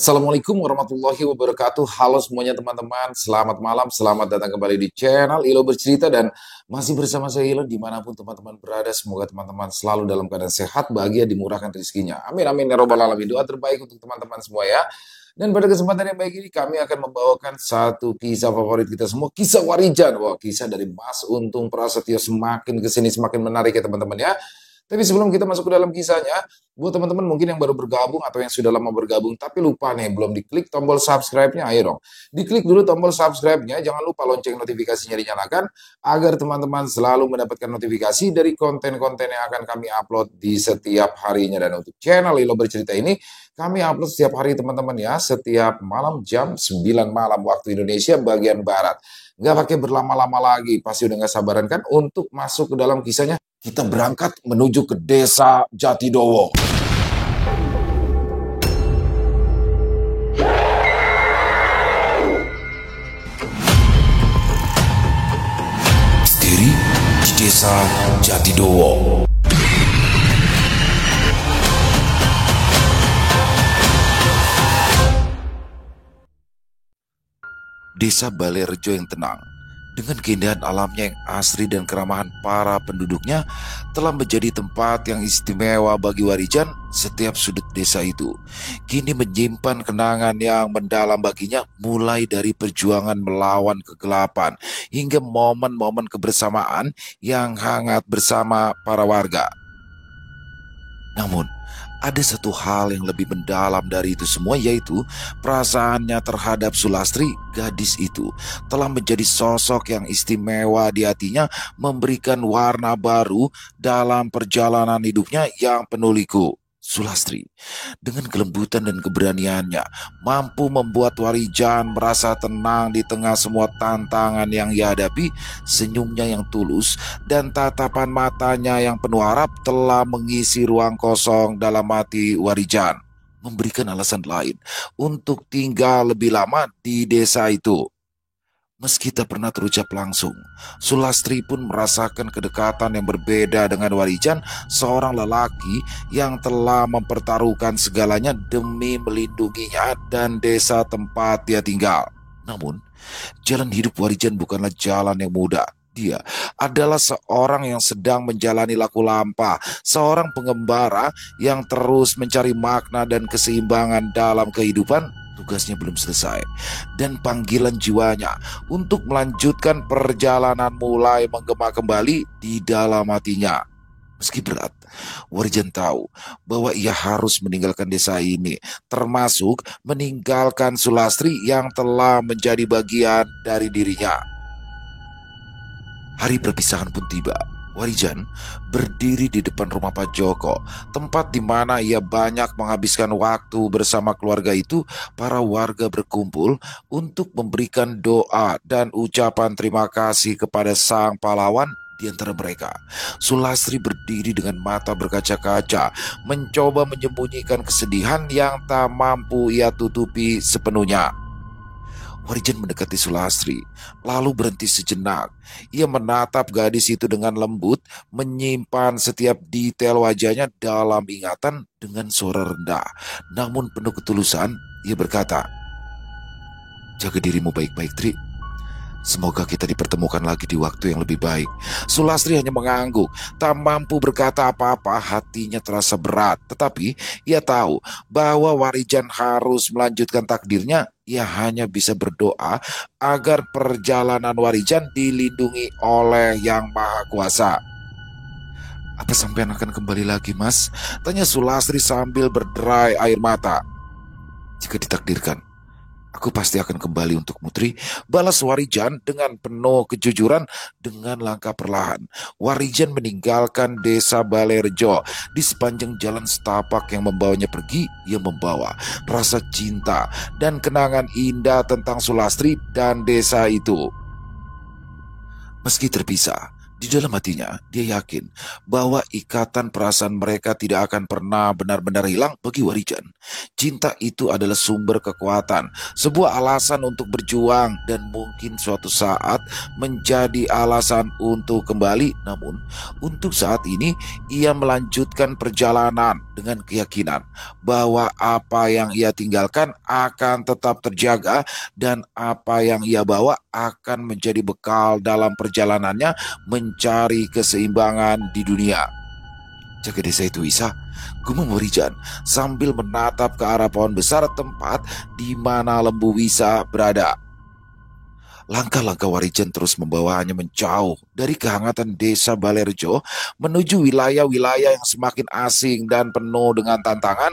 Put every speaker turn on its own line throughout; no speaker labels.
Assalamualaikum warahmatullahi wabarakatuh. Halo semuanya teman-teman. Selamat malam, selamat datang kembali di channel Ilo Bercerita. Dan masih bersama saya Ilo dimanapun teman-teman berada. Semoga teman-teman selalu dalam keadaan sehat, bahagia, dimurahkan rezekinya. Amin, amin, ya robbal alamin. Doa terbaik untuk teman-teman semua ya. Dan pada kesempatan yang baik ini kami akan membawakan satu kisah favorit kita semua. Kisah Warijan. Wah, kisah dari Mas Untung Prasetyo. Semakin kesini semakin menarik ya teman-teman ya. Tapi sebelum kita masuk ke dalam kisahnya, buat teman-teman mungkin yang baru bergabung atau yang sudah lama bergabung, tapi lupa nih, belum diklik tombol subscribe-nya, ayo dong. Diklik dulu tombol subscribe-nya, jangan lupa lonceng notifikasinya dinyalakan, agar teman-teman selalu mendapatkan notifikasi dari konten-konten yang akan kami upload di setiap harinya. Dan untuk channel Ilo Bercerita ini, kami upload setiap hari teman-teman ya, setiap malam jam 9 malam waktu Indonesia bagian Barat. Nggak pakai berlama-lama lagi, pasti udah nggak sabaran kan untuk masuk ke dalam kisahnya. Kita berangkat menuju ke desa Jatidowo. Misteri di desa Jatidowo. Desa Balerejo yang tenang, dengan keindahan alamnya yang asri dan keramahan para penduduknya, telah menjadi tempat yang istimewa bagi Warijan. Setiap sudut desa itu kini menyimpan kenangan yang mendalam baginya, mulai dari perjuangan melawan kegelapan hingga momen-momen kebersamaan yang hangat bersama para warga. Namun, ada satu hal yang lebih mendalam dari itu semua, yaitu perasaannya terhadap Sulastri. Gadis itu telah menjadi sosok yang istimewa di hatinya, memberikan warna baru dalam perjalanan hidupnya yang penuh liku. Sulastri, dengan kelembutan dan keberaniannya, mampu membuat Warijan merasa tenang di tengah semua tantangan yang ia hadapi. Senyumnya yang tulus dan tatapan matanya yang penuh harap telah mengisi ruang kosong dalam hati Warijan, memberikan alasan lain untuk tinggal lebih lama di desa itu. Meski tak pernah terucap langsung, Sulastri pun merasakan kedekatan yang berbeda dengan Warijan, seorang lelaki yang telah mempertaruhkan segalanya demi melindunginya dan desa tempat dia tinggal. Namun, jalan hidup Warijan bukanlah jalan yang mudah. Dia adalah seorang yang sedang menjalani laku lampah, seorang pengembara yang terus mencari makna dan keseimbangan dalam kehidupan. Tugasnya belum selesai, dan panggilan jiwanya untuk melanjutkan perjalanan mulai menggema kembali di dalam hatinya. Meski berat, Warijan tahu bahwa ia harus meninggalkan desa ini, termasuk meninggalkan Sulastri yang telah menjadi bagian dari dirinya. Hari perpisahan pun tiba. Warijan berdiri di depan rumah Pak Joko, tempat di mana ia banyak menghabiskan waktu bersama keluarga itu. Para warga berkumpul untuk memberikan doa dan ucapan terima kasih kepada sang pahlawan. Di antara mereka, Sulastri berdiri dengan mata berkaca-kaca, mencoba menyembunyikan kesedihan yang tak mampu ia tutupi sepenuhnya. Warijan mendekati Sulastri, lalu berhenti sejenak. Ia menatap gadis itu dengan lembut, menyimpan setiap detail wajahnya dalam ingatan. Dengan suara rendah, namun penuh ketulusan, ia berkata, "Jaga dirimu baik-baik, Tri. Semoga kita dipertemukan lagi di waktu yang lebih baik." Sulastri hanya mengangguk, tak mampu berkata apa-apa. Hatinya terasa berat, tetapi ia tahu bahwa Warijan harus melanjutkan takdirnya. Ia hanya bisa berdoa agar perjalanan Warijan dilindungi oleh Yang Maha Kuasa. "Apa sampean akan kembali lagi, Mas?" tanya Sulastri sambil berderai air mata. "Jika ditakdirkan, aku pasti akan kembali untuk Tri," balas Warijan dengan penuh kejujuran. Dengan langkah perlahan, Warijan meninggalkan desa Balerejo. Di sepanjang jalan setapak yang membawanya pergi, ia membawa rasa cinta dan kenangan indah tentang Sulastri dan desa itu. Meski terpisah, Di dalam hatinya, dia yakin bahwa ikatan perasaan mereka tidak akan pernah benar-benar hilang bagi Warijan. Cinta itu adalah sumber kekuatan, sebuah alasan untuk berjuang, dan mungkin suatu saat menjadi alasan untuk kembali. Namun, untuk saat ini, ia melanjutkan perjalanan dengan keyakinan bahwa apa yang ia tinggalkan akan tetap terjaga dan apa yang ia bawa akan menjadi bekal dalam perjalanannya mencari keseimbangan di dunia. Jaga desa itu Isa, gumam Warijan sambil menatap ke arah pohon besar tempat di mana lembu Wisa berada. Langkah-langkah Warijan terus membawanya menjauh dari kehangatan desa Balerjo menuju wilayah-wilayah yang semakin asing dan penuh dengan tantangan.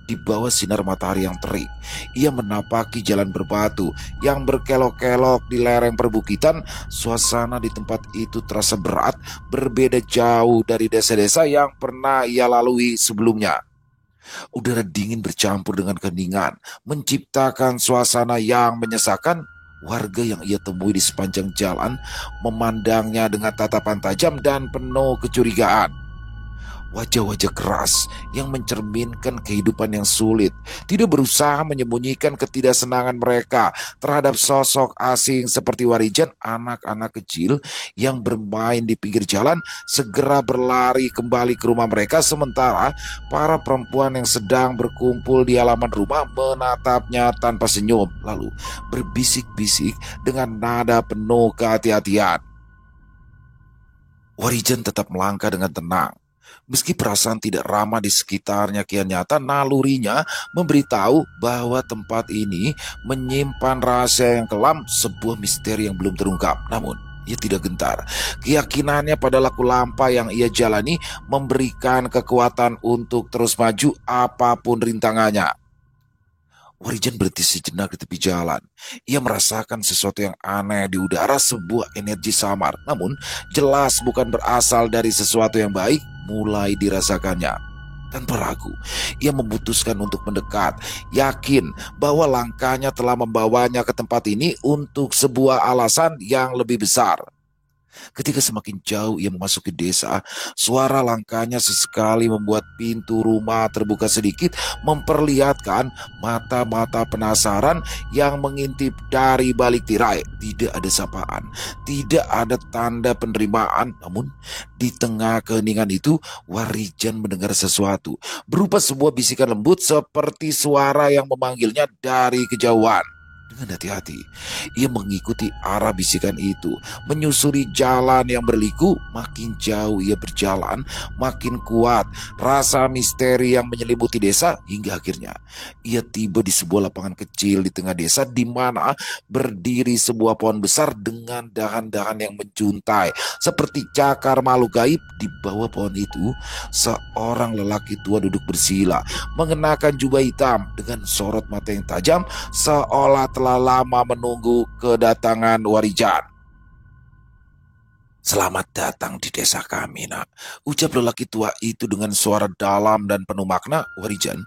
Di bawah sinar matahari yang terik, ia menapaki jalan berbatu yang berkelok-kelok di lereng perbukitan. Suasana di tempat itu terasa berat, berbeda jauh dari desa-desa yang pernah ia lalui sebelumnya. Udara dingin bercampur dengan keningan, menciptakan suasana yang menyesakan. Warga yang ia temui di sepanjang jalan memandangnya dengan tatapan tajam dan penuh kecurigaan. Wajah-wajah keras yang mencerminkan kehidupan yang sulit, tidak berusaha menyembunyikan ketidaksenangan mereka terhadap sosok asing seperti Warijan. Anak-anak kecil yang bermain di pinggir jalan segera berlari kembali ke rumah mereka, sementara para perempuan yang sedang berkumpul di halaman rumah menatapnya tanpa senyum, lalu berbisik-bisik dengan nada penuh kehati-hatian. Warijan tetap melangkah dengan tenang. Meski perasaan tidak ramah di sekitarnya kian nyata, nalurinya memberitahu bahwa tempat ini menyimpan rahasia yang kelam, sebuah misteri yang belum terungkap. Namun, ia tidak gentar. Keyakinannya pada laku lampa yang ia jalani memberikan kekuatan untuk terus maju apapun rintangannya. Warijan berhenti sejenak di tepi jalan. Ia merasakan sesuatu yang aneh di udara, sebuah energi samar. Namun, jelas bukan berasal dari sesuatu yang baik, mulai dirasakannya. Tanpa ragu, ia memutuskan untuk mendekat, yakin bahwa langkahnya telah membawanya ke tempat ini untuk sebuah alasan yang lebih besar. Ketika semakin jauh ia memasuki desa, suara langkahnya sesekali membuat pintu rumah terbuka sedikit, memperlihatkan mata-mata penasaran yang mengintip dari balik tirai. Tidak ada sapaan, tidak ada tanda penerimaan. Namun, di tengah keheningan itu, Warijan mendengar sesuatu, berupa sebuah bisikan lembut seperti suara yang memanggilnya dari kejauhan. Dengan hati-hati, ia mengikuti arah bisikan itu, menyusuri jalan yang berliku. Makin jauh ia berjalan, makin kuat rasa misteri yang menyelimuti desa, hingga akhirnya ia tiba di sebuah lapangan kecil di tengah desa, di mana berdiri sebuah pohon besar dengan dahan-dahan yang menjuntai seperti cakar makhluk gaib. Di bawah pohon itu, seorang lelaki tua duduk bersila, mengenakan jubah hitam dengan sorot mata yang tajam, seolah telah lama menunggu kedatangan Warijan. "Selamat datang di desa kami, nak," ucap lelaki tua itu dengan suara dalam dan penuh makna. Warijan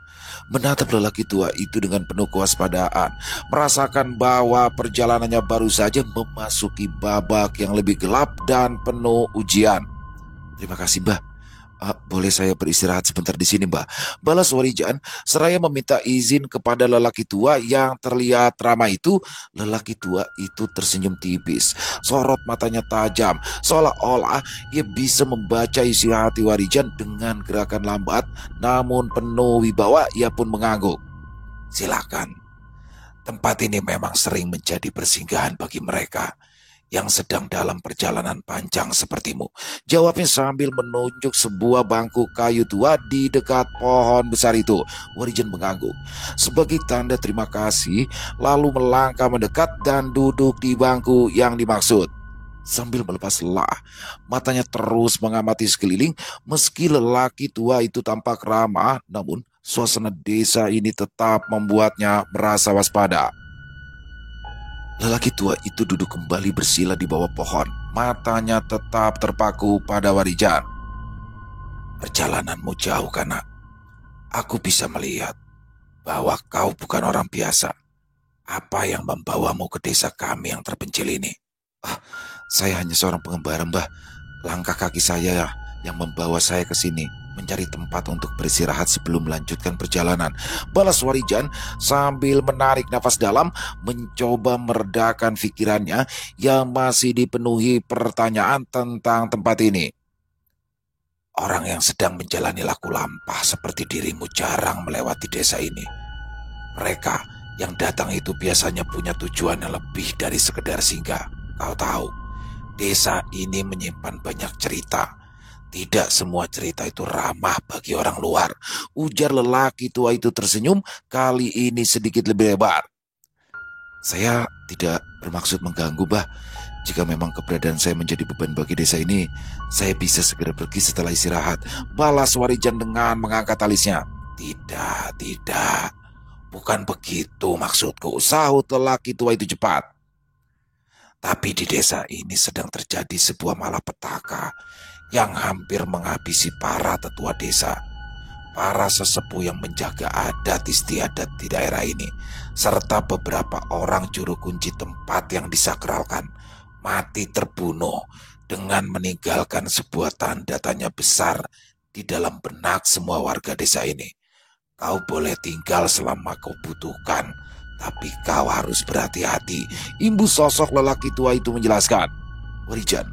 menatap lelaki tua itu dengan penuh kewaspadaan, merasakan bahwa perjalanannya baru saja memasuki babak yang lebih gelap dan penuh ujian. "Terima kasih, Mbah. Boleh saya beristirahat sebentar di sini, Mbah?" balas Warijan seraya meminta izin kepada lelaki tua yang terlihat ramah itu. Lelaki tua itu tersenyum tipis, sorot matanya tajam, seolah-olah ia bisa membaca isi hati Warijan. Dengan gerakan lambat namun penuh wibawa, ia pun mengangguk. "Silakan. Tempat ini memang sering menjadi persinggahan bagi mereka yang sedang dalam perjalanan panjang sepertimu," jawabnya sambil menunjuk sebuah bangku kayu tua di dekat pohon besar itu. Warijan mengangguk sebagai tanda terima kasih, lalu melangkah mendekat dan duduk di bangku yang dimaksud. Sambil melepas lelah, matanya terus mengamati sekeliling. Meski lelaki tua itu tampak ramah, namun suasana desa ini tetap membuatnya merasa waspada. Lelaki tua itu duduk kembali bersila di bawah pohon. Matanya tetap terpaku pada Warijan. "Perjalananmu jauh, Kanak. Aku bisa melihat bahwa kau bukan orang biasa. Apa yang membawamu ke desa kami yang terpencil ini?" "Saya hanya seorang pengembara, Mbah. Langkah kaki saya yang membawa saya ke sini, mencari tempat untuk beristirahat sebelum melanjutkan perjalanan, balas Warijan sambil menarik nafas dalam, mencoba meredakan pikirannya yang masih dipenuhi pertanyaan tentang tempat ini. Orang yang sedang menjalani laku lampah seperti dirimu jarang melewati desa ini. Mereka yang datang itu biasanya punya tujuan yang lebih dari sekedar singgah. Kau tahu, desa ini menyimpan banyak cerita. Tidak semua cerita itu ramah bagi orang luar. Ujar lelaki tua itu tersenyum, kali ini sedikit lebih lebar. Saya tidak bermaksud mengganggu, Bah. Jika memang keberadaan saya menjadi beban bagi desa ini, saya bisa segera pergi setelah istirahat. Balas Warijan dengan mengangkat alisnya. Tidak, tidak. Bukan begitu maksudku, sahut lelaki tua itu cepat. Tapi di desa ini sedang terjadi sebuah malapetaka yang hampir menghabisi para tetua desa, para sesepuh yang menjaga adat istiadat di daerah ini, serta beberapa orang juru kunci tempat yang disakralkan, mati terbunuh dengan meninggalkan sebuah tanda tanya besar di dalam benak semua warga desa ini. Kau boleh tinggal selama kau butuhkan, tapi kau harus berhati-hati, imbu sosok lelaki tua itu menjelaskan. Warijan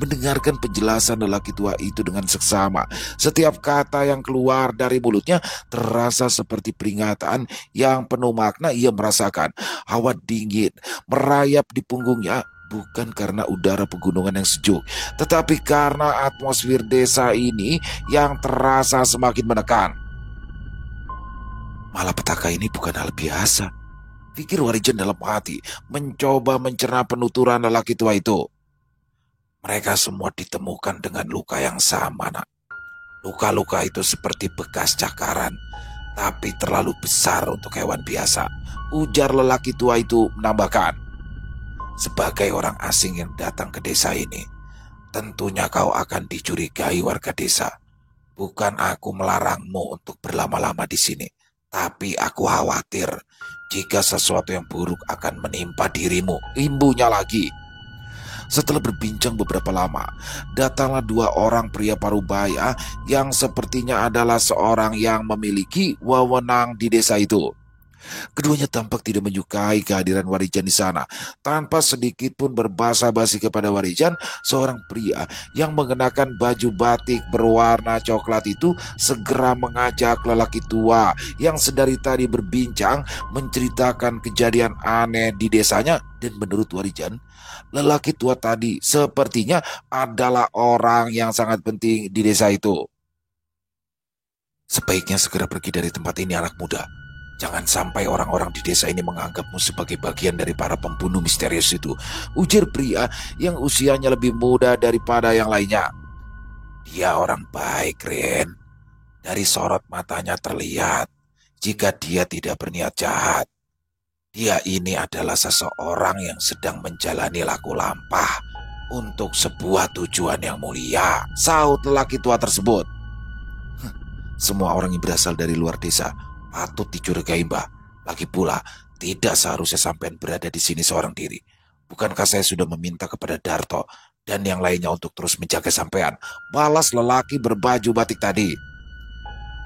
mendengarkan penjelasan lelaki tua itu dengan seksama. Setiap kata yang keluar dari mulutnya terasa seperti peringatan yang penuh makna. Ia merasakan hawa dingin merayap di punggungnya, bukan karena udara pegunungan yang sejuk, tetapi karena atmosfer desa ini yang terasa semakin menekan. Malapetaka ini bukan hal biasa, pikir Warijan dalam hati, mencoba mencerna penuturan lelaki tua itu. Mereka semua ditemukan dengan luka yang sama, nak. Luka-luka itu seperti bekas cakaran, tapi terlalu besar untuk hewan biasa. Ujar lelaki tua itu menambahkan. Sebagai orang asing yang datang ke desa ini, tentunya kau akan dicurigai warga desa. Bukan aku melarangmu untuk berlama-lama di sini, tapi aku khawatir jika sesuatu yang buruk akan menimpa dirimu, imbunya lagi. Setelah berbincang beberapa lama, datanglah dua orang pria parubaya yang sepertinya adalah seorang yang memiliki wewenang di desa itu. Keduanya tampak tidak menyukai kehadiran Warijan di sana. Tanpa sedikit pun berbasa-basi kepada Warijan, seorang pria yang mengenakan baju batik berwarna coklat itu segera mengajak lelaki tua yang sedari tadi berbincang menceritakan kejadian aneh di desanya. Dan menurut Warijan, lelaki tua tadi sepertinya adalah orang yang sangat penting di desa itu. Sebaiknya segera pergi dari tempat ini, anak muda. Jangan sampai orang-orang di desa ini menganggapmu sebagai bagian dari para pembunuh misterius itu, ujar pria yang usianya lebih muda daripada yang lainnya. Dia orang baik, Ren. Dari sorot matanya terlihat jika dia tidak berniat jahat. Dia ini adalah seseorang yang sedang menjalani laku lampah untuk sebuah tujuan yang mulia, sahut lelaki tua tersebut. Semua orang yang berasal dari luar desa patut dicurigai, Mbah. Lagi pula, tidak seharusnya sampean berada di sini seorang diri. Bukankah saya sudah meminta kepada Darto dan yang lainnya untuk terus menjaga sampean? Balas lelaki berbaju batik tadi.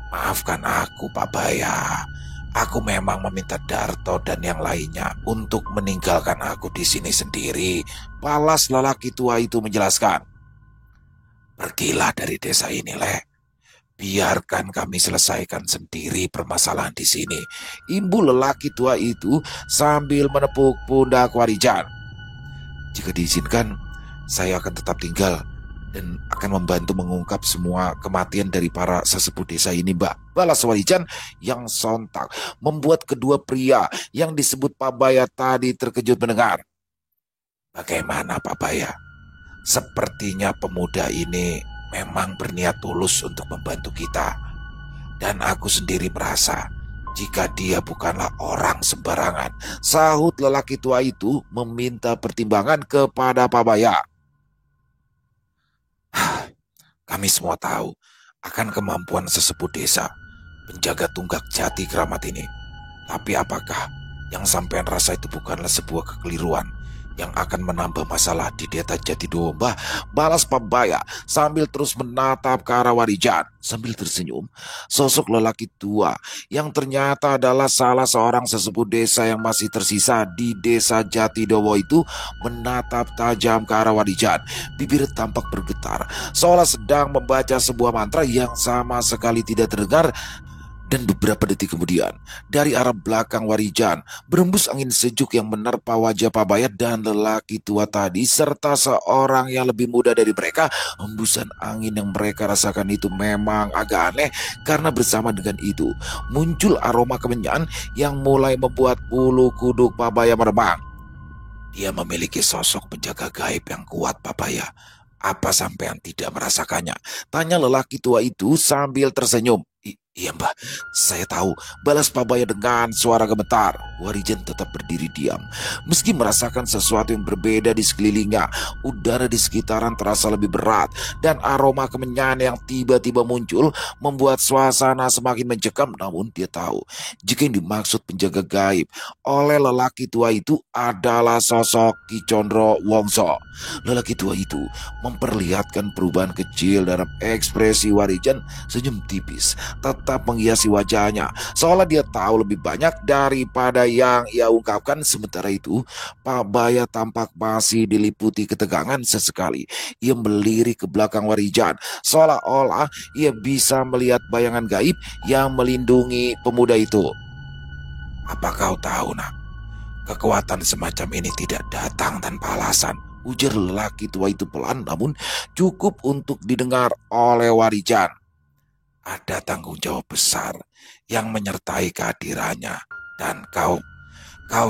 Maafkan aku, Pak Baya. Aku memang meminta Darto dan yang lainnya untuk meninggalkan aku di sini sendiri. Balas lelaki tua itu menjelaskan. Pergilah dari desa ini, Le. Biarkan kami selesaikan sendiri permasalahan di sini, imbu lelaki tua itu sambil menepuk pundak Warijan. Jika diizinkan, saya akan tetap tinggal dan akan membantu mengungkap semua kematian dari para sesepuh desa ini, Mbak. Balas Warijan yang sontak membuat kedua pria yang disebut Pak Baya tadi terkejut mendengar. Bagaimana, Pak Baya? Sepertinya pemuda ini memang berniat tulus untuk membantu kita. Dan aku sendiri merasa jika dia bukanlah orang sembarangan, sahut lelaki tua itu meminta pertimbangan kepada Pak Baya. Kami semua tahu akan kemampuan sesepuh desa penjaga tunggak jati keramat ini. Tapi apakah yang sampean rasa itu bukanlah sebuah kekeliruan yang akan menambah masalah di desa Jati Domba, balas Pabaya sambil terus menatap ke arah Warijan. Sambil tersenyum, sosok lelaki tua yang ternyata adalah salah seorang sesepuh desa yang masih tersisa di desa Jatidowo itu menatap tajam ke arah Warijan. Bibir tampak bergetar, seolah sedang membaca sebuah mantra yang sama sekali tidak terdengar. Dan beberapa detik kemudian, dari arah belakang Warijan, berembus angin sejuk yang menerpa wajah Pabaya dan lelaki tua tadi, serta seorang yang lebih muda dari mereka. Hembusan angin yang mereka rasakan itu memang agak aneh, karena bersama dengan itu, muncul aroma kemenyan yang mulai membuat bulu kuduk Pabaya meremang. Dia memiliki sosok penjaga gaib yang kuat, Pabaya. Apa sampean tidak merasakannya? Tanya lelaki tua itu sambil tersenyum. Iya mbah, saya tahu, balas Pabaya dengan suara gemetar. Warijan tetap berdiri diam. Meski merasakan sesuatu yang berbeda di sekelilingnya, udara di sekitaran terasa lebih berat, dan aroma kemenyan yang tiba-tiba muncul membuat suasana semakin mencekam. Namun dia tahu, jika yang dimaksud penjaga gaib oleh lelaki tua itu adalah sosok Ki Condro Wongso. Lelaki tua itu memperlihatkan perubahan kecil dalam ekspresi Warijan. Senyum tipis tetap menghiasi wajahnya, seolah dia tahu lebih banyak daripada yang ia ungkapkan. Sementara itu, Pabaya tampak masih diliputi ketegangan. Sesekali ia melirik ke belakang Warijan, seolah-olah ia bisa melihat bayangan gaib yang melindungi pemuda itu. Apa kau tahu, nak? Kekuatan semacam ini tidak datang tanpa alasan, ujar lelaki tua itu pelan namun cukup untuk didengar oleh Warijan. Ada tanggung jawab besar yang menyertai kehadirannya, dan kau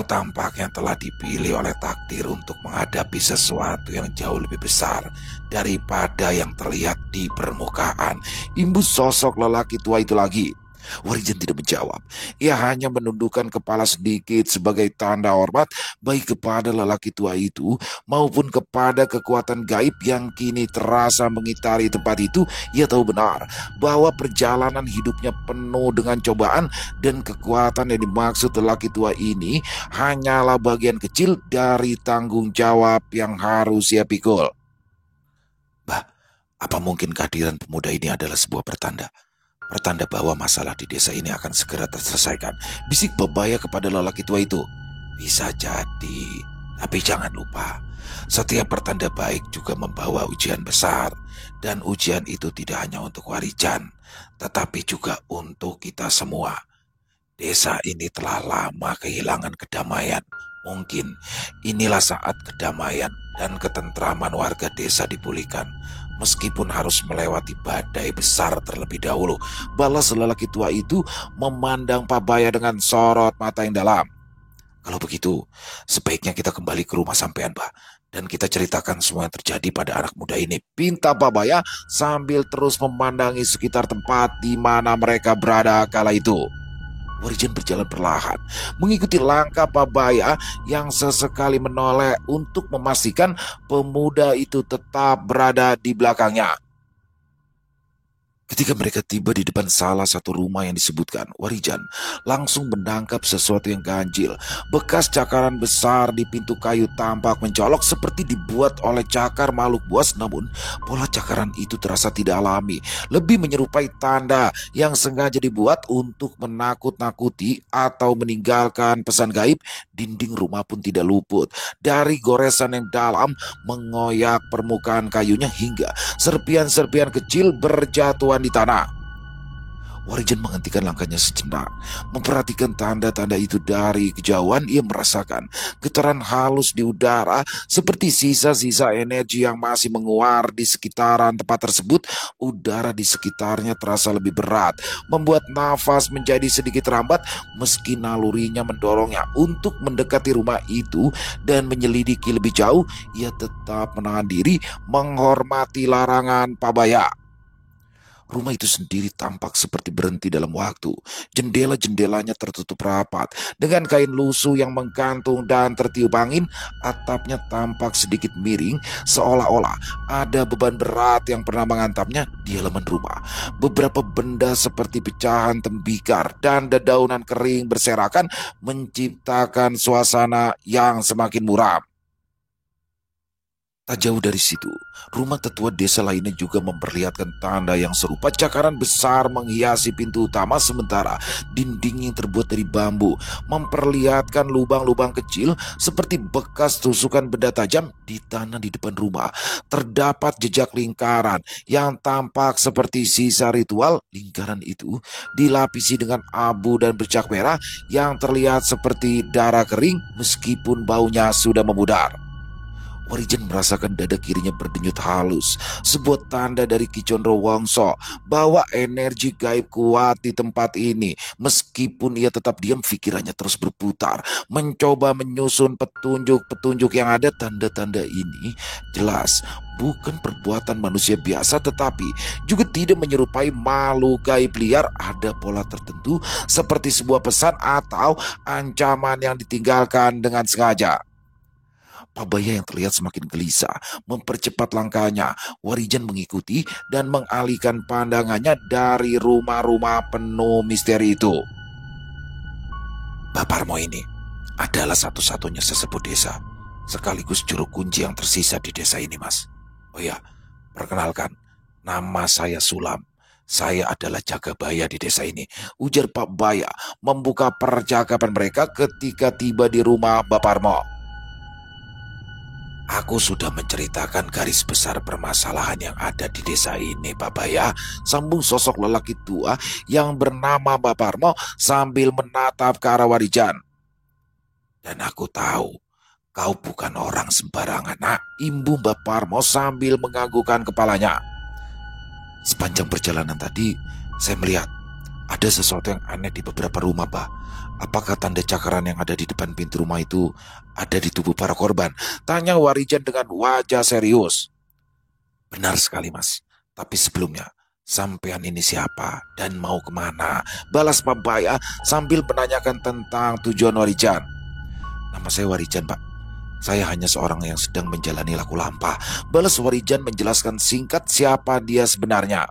tampaknya telah dipilih oleh takdir untuk menghadapi sesuatu yang jauh lebih besar daripada yang terlihat di permukaan. Imbus sosok lelaki tua itu lagi. Warijan tidak menjawab. Ia hanya menundukkan kepala sedikit sebagai tanda hormat, baik kepada lelaki tua itu maupun kepada kekuatan gaib yang kini terasa mengitari tempat itu. Ia tahu benar bahwa perjalanan hidupnya penuh dengan cobaan, dan kekuatan yang dimaksud lelaki tua ini hanyalah bagian kecil dari tanggung jawab yang harus ia pikul. Bah, apa mungkin kehadiran pemuda ini adalah sebuah pertanda? Pertanda bahwa masalah di desa ini akan segera terselesaikan, bisik Pabaya kepada lelaki tua itu. Bisa jadi, tapi jangan lupa, setiap pertanda baik juga membawa ujian besar. Dan ujian itu tidak hanya untuk Warijan, tetapi juga untuk kita semua. Desa ini telah lama kehilangan kedamaian. Mungkin inilah saat kedamaian dan ketentraman warga desa dipulihkan, meskipun harus melewati badai besar terlebih dahulu. Balas lelaki tua itu memandang Pabaya dengan sorot mata yang dalam. Kalau begitu, sebaiknya kita kembali ke rumah sampean, Pak, dan kita ceritakan semua yang terjadi pada anak muda ini, pinta Pabaya sambil terus memandangi sekitar tempat di mana mereka berada kala itu. Warijan berjalan perlahan, mengikuti langkah Pabaya yang sesekali menoleh untuk memastikan pemuda itu tetap berada di belakangnya. Ketika mereka tiba di depan salah satu rumah yang disebutkan, Warijan langsung menangkap sesuatu yang ganjil. Bekas cakaran besar di pintu kayu tampak mencolok seperti dibuat oleh cakar makhluk buas, namun pola cakaran itu terasa tidak alami, lebih menyerupai tanda yang sengaja dibuat untuk menakut-nakuti atau meninggalkan pesan gaib. Dinding rumah pun tidak luput dari goresan yang dalam mengoyak permukaan kayunya hingga serpian-serpian kecil berjatuhan di tanah. Warijan menghentikan langkahnya sejenak, memperhatikan tanda-tanda itu dari kejauhan. Ia merasakan getaran halus di udara, seperti sisa-sisa energi yang masih menguar di sekitaran tempat tersebut. Udara di sekitarnya terasa lebih berat, membuat nafas menjadi sedikit rambat. Meski nalurinya mendorongnya untuk mendekati rumah itu dan menyelidiki lebih jauh, ia tetap menahan diri, menghormati larangan Pabaya. Rumah itu sendiri tampak seperti berhenti dalam waktu. Jendela-jendelanya tertutup rapat dengan kain lusuh yang menggantung dan tertiup angin. Atapnya tampak sedikit miring, seolah-olah ada beban berat yang pernah menghantamnya di halaman rumah. Beberapa benda seperti pecahan tembikar dan dedaunan kering berserakan, menciptakan suasana yang semakin muram. Tak jauh dari situ, rumah tetua desa lainnya juga memperlihatkan tanda yang serupa. Cakaran besar menghiasi pintu utama, sementara dinding yang terbuat dari bambu memperlihatkan lubang-lubang kecil seperti bekas tusukan benda tajam di tanah di depan rumah. Terdapat jejak lingkaran yang tampak seperti sisa ritual. Lingkaran itu dilapisi dengan abu dan bercak merah yang terlihat seperti darah kering meskipun baunya sudah memudar. Warijan merasakan dada kirinya berdenyut halus, sebuah tanda dari Ki Condro Wongso bahwa energi gaib kuat di tempat ini. Meskipun ia tetap diam, pikirannya terus berputar, mencoba menyusun petunjuk-petunjuk yang ada. Tanda-tanda ini jelas bukan perbuatan manusia biasa, tetapi juga tidak menyerupai makhluk gaib liar. Ada pola tertentu seperti sebuah pesan atau ancaman yang ditinggalkan dengan sengaja. Pabaya yang terlihat semakin gelisah mempercepat langkahnya. Warijan mengikuti dan mengalihkan pandangannya dari rumah-rumah penuh misteri itu. Mbak Parmo ini adalah satu-satunya sesepuh desa, sekaligus juru kunci yang tersisa di desa ini, Mas. Oh ya, perkenalkan, nama saya Sulam. Saya adalah jaga baya di desa ini, ujar Pak Baya membuka percakapan mereka ketika tiba di rumah Mbak Parmo. Aku sudah menceritakan garis besar permasalahan yang ada di desa ini, Pak Baya, sambung sosok lelaki tua yang bernama Mbak Parmo sambil menatap ke arah Warijan. Dan aku tahu, kau bukan orang sembarangan, nak, imbu Mbak Parmo sambil menganggukkan kepalanya. Sepanjang perjalanan tadi, saya melihat ada sesuatu yang aneh di beberapa rumah, Pak. Apakah tanda cakaran yang ada di depan pintu rumah itu ada di tubuh para korban? Tanya Warijan dengan wajah serius. Benar sekali, Mas. Tapi sebelumnya, sampean ini siapa dan mau kemana? Balas Pak Baya sambil menanyakan tentang tujuan Warijan. Nama saya Warijan, Pak. Saya hanya seorang yang sedang menjalani laku lampah. Balas Warijan menjelaskan singkat siapa dia sebenarnya.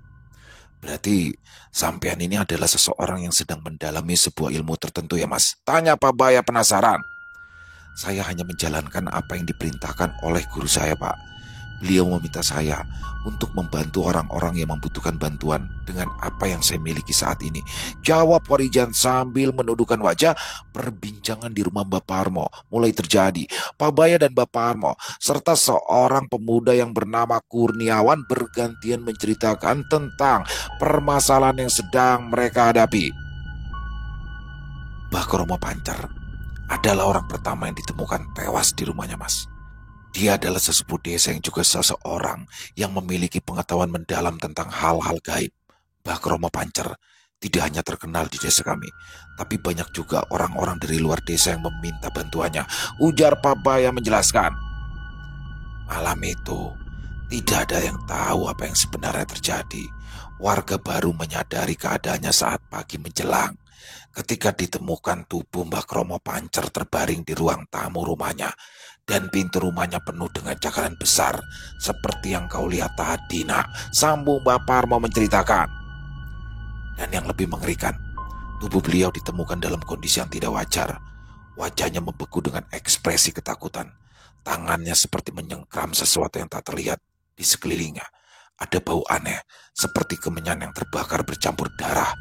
Berarti sampean ini adalah seseorang yang sedang mendalami sebuah ilmu tertentu ya, Mas? Tanya Pak Baya penasaran. Saya hanya menjalankan apa yang diperintahkan oleh guru saya, Pak. Beliau meminta saya untuk membantu orang-orang yang membutuhkan bantuan dengan apa yang saya miliki saat ini. Jawab Warijan sambil menundukkan wajah. Perbincangan di rumah Mbak Parmo mulai terjadi. Pak Baya dan Mbak Parmo serta seorang pemuda yang bernama Kurniawan bergantian menceritakan tentang permasalahan yang sedang mereka hadapi. Mbah Kromo Pancer adalah orang pertama yang ditemukan tewas di rumahnya, Mas. Dia adalah sesepuh desa yang juga seseorang yang memiliki pengetahuan mendalam tentang hal-hal gaib. Mbah Kromo Pancer tidak hanya terkenal di desa kami, tapi banyak juga orang-orang dari luar desa yang meminta bantuannya, ujar Pak Baya menjelaskan. Malam itu, tidak ada yang tahu apa yang sebenarnya terjadi. Warga baru menyadari keadaannya saat pagi menjelang, ketika ditemukan tubuh Mbah Kromo Pancer terbaring di ruang tamu rumahnya. Dan pintu rumahnya penuh dengan cakaran besar, seperti yang kau lihat tadi, nak, sambung Mbak Parmo menceritakan. Dan yang lebih mengerikan, tubuh beliau ditemukan dalam kondisi yang tidak wajar. Wajahnya membeku dengan ekspresi ketakutan. Tangannya seperti menyengkram sesuatu yang tak terlihat di sekelilingnya. Ada bau aneh, seperti kemenyan yang terbakar bercampur darah.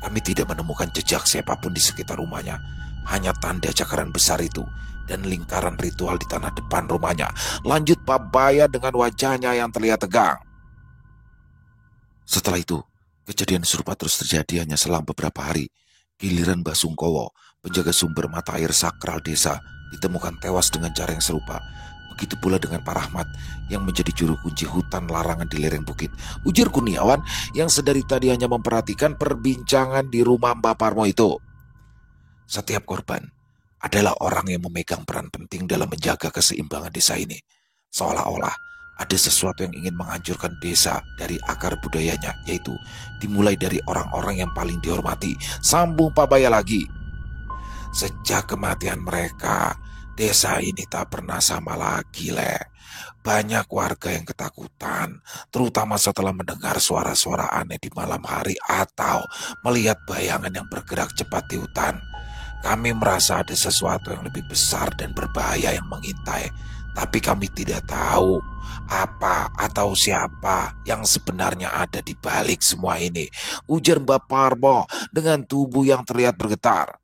Kami tidak menemukan jejak siapapun di sekitar rumahnya. Hanya tanda cakaran besar itu dan lingkaran ritual di tanah depan rumahnya. Lanjut Pak Baya dengan wajahnya yang terlihat tegang. Setelah itu, kejadian serupa terus terjadi hanya selang beberapa hari. Giliran Mbah Sungkowo, penjaga sumber mata air sakral desa, ditemukan tewas dengan cara yang serupa. Begitu pula dengan Pak Rahmat yang menjadi juru kunci hutan larangan di lereng bukit. Ujar Kurniawan yang sedari tadi hanya memperhatikan perbincangan di rumah Mbak Parmo itu. Setiap korban adalah orang yang memegang peran penting dalam menjaga keseimbangan desa ini. Seolah-olah ada sesuatu yang ingin menghancurkan desa dari akar budayanya, yaitu dimulai dari orang-orang yang paling dihormati. Sambung Pak Baya lagi. Sejak kematian mereka, desa ini tak pernah sama lagi, Le. Banyak warga yang ketakutan, terutama setelah mendengar suara-suara aneh di malam hari atau melihat bayangan yang bergerak cepat di hutan. Kami merasa ada sesuatu yang lebih besar dan berbahaya yang mengintai. Tapi kami tidak tahu apa atau siapa yang sebenarnya ada di balik semua ini, ujar Mbak Parmo dengan tubuh yang terlihat bergetar.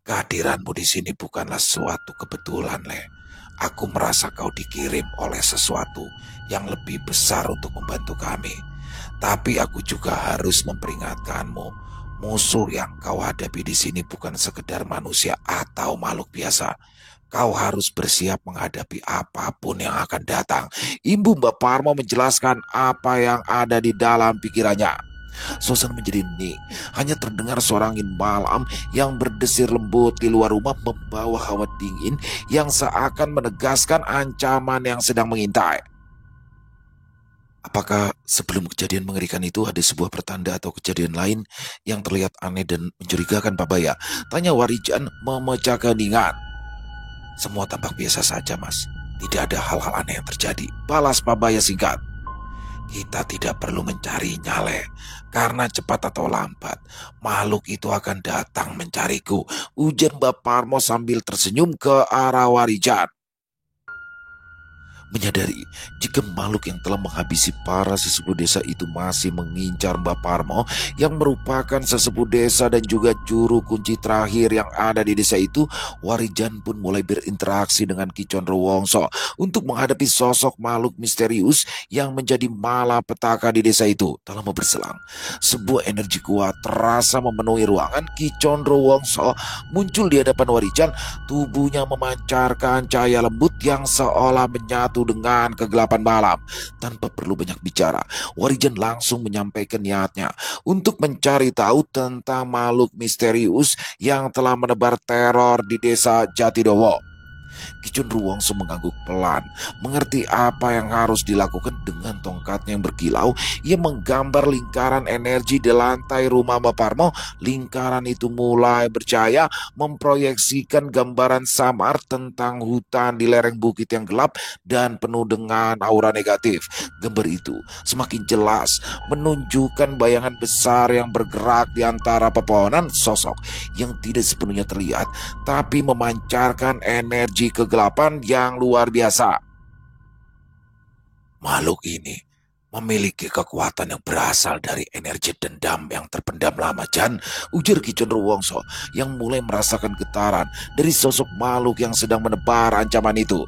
Kehadiranmu di sini bukanlah suatu kebetulan, Le. Aku merasa kau dikirim oleh sesuatu yang lebih besar untuk membantu kami. Tapi aku juga harus memperingatkanmu, musuh yang kau hadapi di sini bukan sekedar manusia atau makhluk biasa. Kau harus bersiap menghadapi apapun yang akan datang. Ibu Mbak Parmo menjelaskan apa yang ada di dalam pikirannya. Suasana menjadi hening. Hanya terdengar suara angin malam yang berdesir lembut di luar rumah membawa hawa dingin yang seakan menegaskan ancaman yang sedang mengintai. Apakah sebelum kejadian mengerikan itu ada sebuah pertanda atau kejadian lain yang terlihat aneh dan mencurigakan, Pak Baya? Tanya Warijan memecah keheningan. Semua tampak biasa saja, Mas. Tidak ada hal-hal aneh yang terjadi, balas Pak Baya singkat. Kita tidak perlu mencarinya, Le. Karena cepat atau lambat, makhluk itu akan datang mencariku, ujar Mbak Parmo sambil tersenyum ke arah Warijan. Menyadari jika makhluk yang telah menghabisi para sesepuh desa itu masih mengincar Mbak Parmo yang merupakan sesepuh desa dan juga juru kunci terakhir yang ada di desa itu, Warijan pun mulai berinteraksi dengan Ki Condro Wongso untuk menghadapi sosok makhluk misterius yang menjadi malapetaka di desa itu. Tak lama berselang, sebuah energi kuat terasa memenuhi ruangan. Ki Condro Wongso muncul di hadapan Warijan, tubuhnya memancarkan cahaya lembut yang seolah menyatu dengan kegelapan malam. Tanpa perlu banyak bicara, Warijan langsung menyampaikan niatnya untuk mencari tahu tentang makhluk misterius yang telah menebar teror di desa Jatidowo. Ki Condro Wongso mengangguk pelan, mengerti apa yang harus dilakukan. Dengan tongkatnya yang berkilau, ia menggambar lingkaran energi di lantai rumah Mbak Parmo. Lingkaran itu mulai bercahaya, memproyeksikan gambaran samar tentang hutan di lereng bukit yang gelap dan penuh dengan aura negatif. Gambar itu semakin jelas, menunjukkan bayangan besar yang bergerak di antara pepohonan, sosok yang tidak sepenuhnya terlihat, tapi memancarkan energi kegelapan yang luar biasa. Makhluk ini memiliki kekuatan yang berasal dari energi dendam yang terpendam lama, Jan, ujar Ki Condro Wongso yang mulai merasakan getaran dari sosok makhluk yang sedang menebar ancaman itu.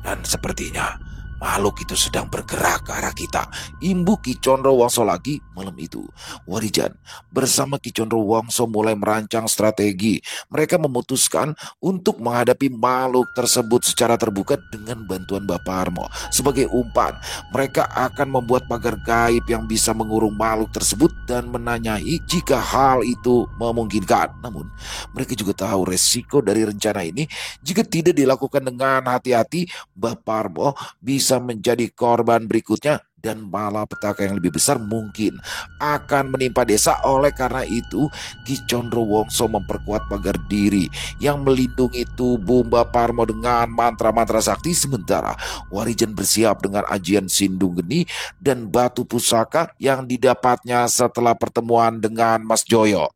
Dan sepertinya makhluk itu sedang bergerak ke arah kita, imbu Ki Condro Wongso lagi. Malam itu, Warijan bersama Ki Condro Wongso mulai merancang strategi. Mereka memutuskan untuk menghadapi makhluk tersebut secara terbuka dengan bantuan Mbak Parmo. Sebagai umpan, mereka akan membuat pagar gaib yang bisa mengurung makhluk tersebut dan menanyai jika hal itu memungkinkan. Namun, mereka juga tahu resiko dari rencana ini. Jika tidak dilakukan dengan hati-hati, Mbak Parmo bisa menjadi korban berikutnya dan malapetaka yang lebih besar mungkin akan menimpa desa. Oleh karena itu, Ki Condro Wongso memperkuat pagar diri yang melindungi tubuh Mbak Parmo dengan mantra-mantra sakti, sementara Warijan bersiap dengan ajian Sindung Geni dan batu pusaka yang didapatnya setelah pertemuan dengan Mas Joyo.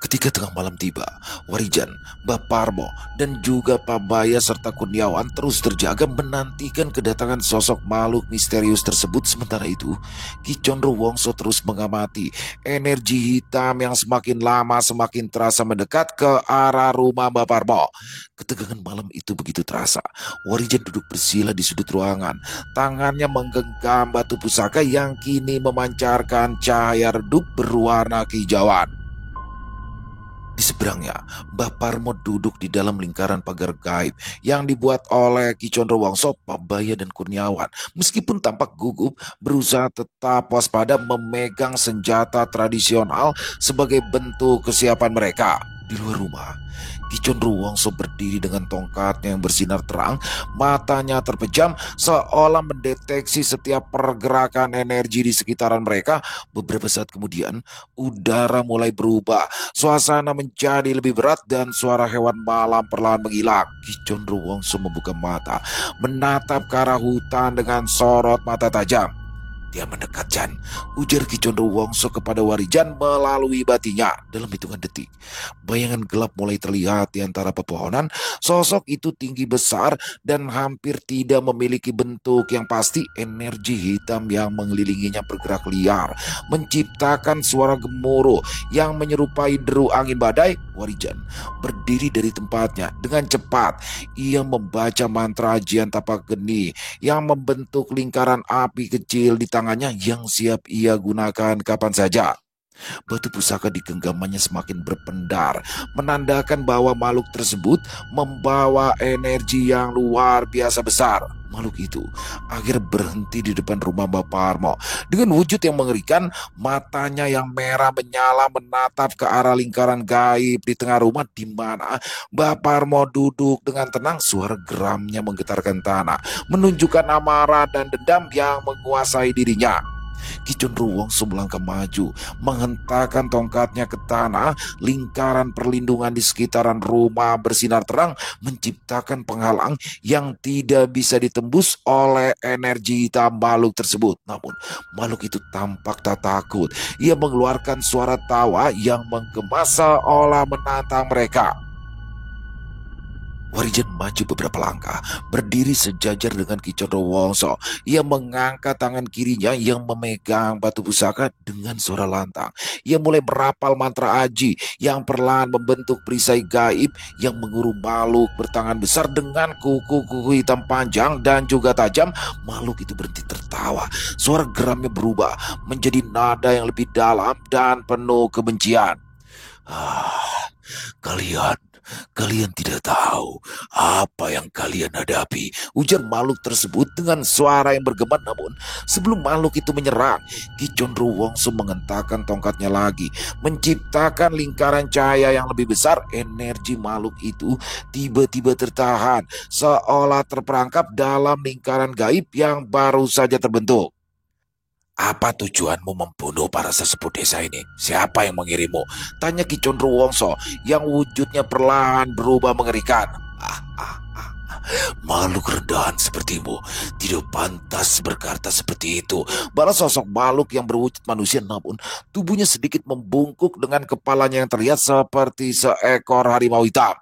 Ketika tengah malam tiba, Warijan, Mbak Parmo, dan juga Pak Baya serta Kurniawan terus terjaga menantikan kedatangan sosok makhluk misterius tersebut. Sementara itu, Ki Condro Wongso terus mengamati energi hitam yang semakin lama semakin terasa mendekat ke arah rumah Mbak Parmo. Ketegangan malam itu begitu terasa. Warijan duduk bersila di sudut ruangan. Tangannya menggenggam batu pusaka yang kini memancarkan cahaya redup berwarna kehijauan. Di seberangnya, Mbak Parmo duduk di dalam lingkaran pagar gaib yang dibuat oleh Ki Condro Wongso, Pak Baya, dan Kurniawan. Meskipun tampak gugup, berusaha tetap waspada memegang senjata tradisional sebagai bentuk kesiapan mereka. Di luar rumah, Ki Condro Wongso berdiri dengan tongkatnya yang bersinar terang, matanya terpejam seolah mendeteksi setiap pergerakan energi di sekitaran mereka. Beberapa saat kemudian, udara mulai berubah, suasana menjadi lebih berat dan suara hewan malam perlahan menghilang. Ki Condro Wongso membuka mata, menatap ke arah hutan dengan sorot mata tajam. Dia mendekat, Jan, ujar Ki Condro Wongso kepada Warijan melalui batinya. Dalam hitungan detik, bayangan gelap mulai terlihat di antara pepohonan. Sosok itu tinggi besar dan hampir tidak memiliki bentuk yang pasti. Energi hitam yang mengelilinginya bergerak liar, menciptakan suara gemuruh yang menyerupai deru angin badai. Warijan berdiri dari tempatnya dengan cepat. Ia membaca mantra ajian tapak geni yang membentuk lingkaran api kecil di tangannya yang siap ia gunakan kapan saja. Batu pusaka di genggamannya semakin berpendar, menandakan bahwa makhluk tersebut membawa energi yang luar biasa besar. Makhluk itu akhirnya berhenti di depan rumah Mbak Parmo. Dengan wujud yang mengerikan, matanya yang merah menyala menatap ke arah lingkaran gaib di tengah rumah di mana Mbak Parmo duduk dengan tenang. Suara geramnya menggetarkan tanah, menunjukkan amarah dan dendam yang menguasai dirinya. Ki Condro Wongso melangkah maju, menghentakkan tongkatnya ke tanah. Lingkaran perlindungan di sekitaran rumah bersinar terang, menciptakan penghalang yang tidak bisa ditembus oleh energi hitam makhluk tersebut. Namun, makhluk itu tampak tak takut. Ia mengeluarkan suara tawa yang menggema seolah menantang mereka. Warijan maju beberapa langkah, berdiri sejajar dengan Ki Condro Wongso. Ia mengangkat tangan kirinya yang memegang batu pusaka dengan suara lantang. Ia mulai merapal mantra aji yang perlahan membentuk perisai gaib yang mengurung makhluk bertangan besar dengan kuku-kuku hitam panjang dan juga tajam. Makhluk itu berhenti tertawa. Suara geramnya berubah menjadi nada yang lebih dalam dan penuh kebencian. Kalian tidak tahu apa yang kalian hadapi, ujar makhluk tersebut dengan suara yang bergema. Namun sebelum makhluk itu menyerang, Ki Condro Wongso mengentakkan tongkatnya lagi, menciptakan lingkaran cahaya yang lebih besar. Energi makhluk itu tiba-tiba tertahan, seolah terperangkap dalam lingkaran gaib yang baru saja terbentuk. Apa tujuanmu membunuh para sesepuh desa ini? Siapa yang mengirimmu? Tanya Ki Condro Wongso yang wujudnya perlahan berubah mengerikan. Makhluk rendahan sepertimu tidak pantas berkata seperti itu, balas sosok makhluk yang berwujud manusia namun tubuhnya sedikit membungkuk dengan kepalanya yang terlihat seperti seekor harimau hitam.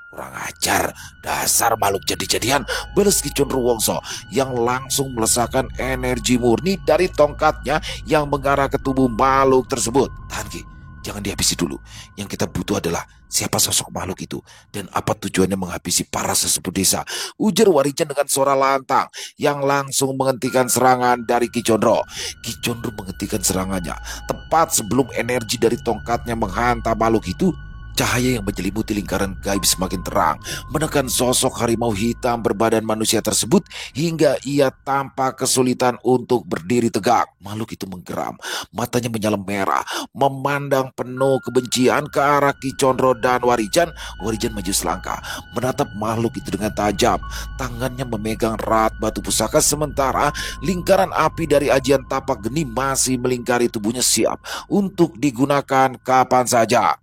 Kurang ajar, dasar makhluk jadi-jadian, balas Ki Condro Wongso yang langsung melesakkan energi murni dari tongkatnya yang mengarah ke tubuh makhluk tersebut. Tahan Ki, jangan dihabisi dulu. Yang kita butuh adalah siapa sosok makhluk itu dan apa tujuannya menghabisi para sesepuh desa, ujar Warijan dengan suara lantang yang langsung menghentikan serangan dari Ki Condro. Ki Condro menghentikan serangannya tepat sebelum energi dari tongkatnya menghantam makhluk itu. Cahaya yang menyelimuti lingkaran gaib semakin terang, menekan sosok harimau hitam berbadan manusia tersebut hingga ia tampak kesulitan untuk berdiri tegak. Makhluk itu menggeram, matanya menyala merah, memandang penuh kebencian ke arah Ki Condro dan Warijan. Warijan maju selangkah, menatap makhluk itu dengan tajam. Tangannya memegang erat batu pusaka sementara lingkaran api dari ajian tapak geni masih melingkari tubuhnya siap untuk digunakan kapan saja.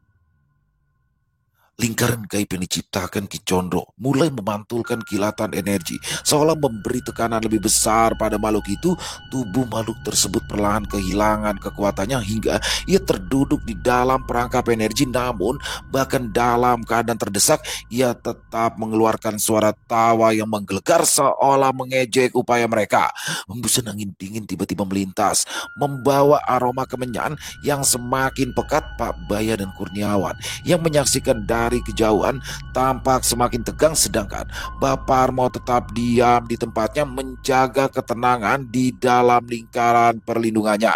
Lingkaran gaib yang diciptakan Ki Condro mulai memantulkan kilatan energi, seolah memberi tekanan lebih besar pada makhluk itu. Tubuh makhluk tersebut perlahan kehilangan kekuatannya hingga ia terduduk di dalam perangkap energi. Namun bahkan dalam keadaan terdesak, ia tetap mengeluarkan suara tawa yang menggelegar seolah mengejek upaya mereka. Hembusan angin dingin tiba-tiba melintas, membawa aroma kemenyan yang semakin pekat. Pak Baya dan Kurniawan yang menyaksikan dari kejauhan tampak semakin tegang, sedangkan Mbak Parmo tetap diam di tempatnya menjaga ketenangan di dalam lingkaran perlindungannya.